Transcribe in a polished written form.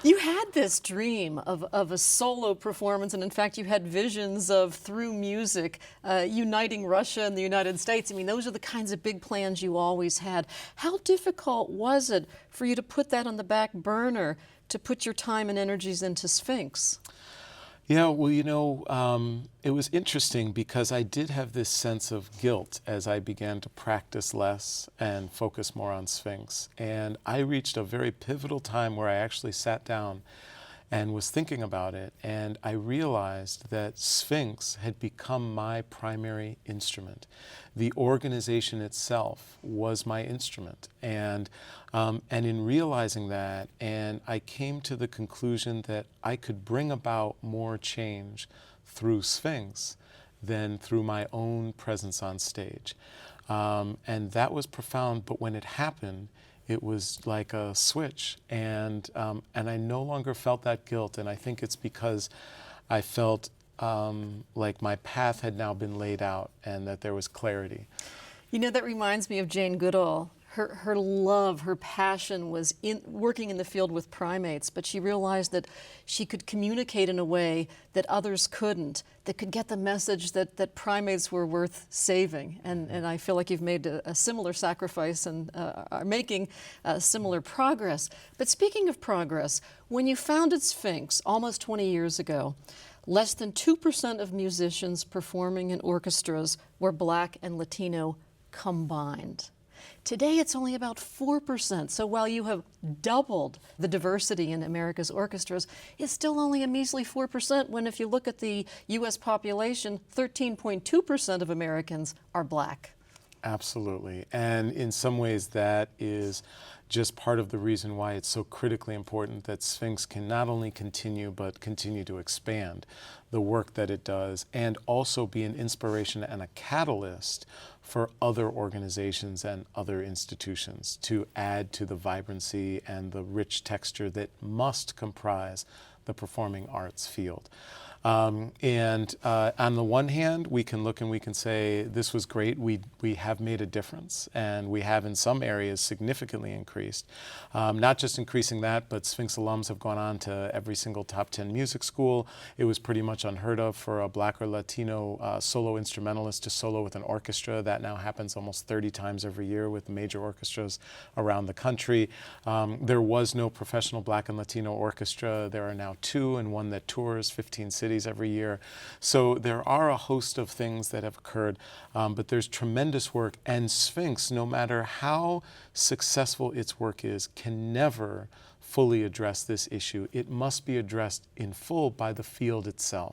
You had this dream of a solo performance, and in fact, you had visions of, through music, uniting Russia and the United States. I mean, those are the kinds of big plans you always had. How difficult was it for you to put that on the back burner, to put your time and energies into Sphinx? Yeah, well, it was interesting because I did have this sense of guilt as I began to practice less and focus more on Sphinx. And I reached a very pivotal time where I actually sat down and was thinking about it, and I realized that Sphinx had become my primary instrument. The organization itself was my instrument, and in realizing that, and I came to the conclusion that I could bring about more change through Sphinx than through my own presence on stage. And that was profound, but when it happened, it was like a switch, and I no longer felt that guilt, and I think it's because I felt like my path had now been laid out and that there was clarity. You know, that reminds me of Jane Goodall. Her love, her passion was in working in the field with primates, but she realized that she could communicate in a way that others couldn't, that could get the message that primates were worth saving. And I feel like you've made a similar sacrifice and are making similar progress. But speaking of progress, when you founded Sphinx almost 20 years ago, less than 2% of musicians performing in orchestras were Black and Latino combined. Today, it's only about 4%. So while you have doubled the diversity in America's orchestras, it's still only a measly 4% when, if you look at the U.S. population, 13.2% of Americans are Black. Absolutely. And in some ways, that is just part of the reason why it's so critically important that Sphinx can not only continue, but continue to expand the work that it does, and also be an inspiration and a catalyst for other organizations and other institutions to add to the vibrancy and the rich texture that must comprise the performing arts field. And on the one hand, we can look and we can say, this was great, we have made a difference, and we have in some areas significantly increased. Not just increasing that, but Sphinx alums have gone on to every single top 10 music school. It was pretty much unheard of for a Black or Latino solo instrumentalist to solo with an orchestra. That now happens almost 30 times every year with major orchestras around the country. There was no professional Black and Latino orchestra. There are now two, and one that tours 15 cities every year. So there are a host of things that have occurred, but there's tremendous work, and Sphinx, no matter how successful its work is, can never fully address this issue. It must be addressed in full by the field itself.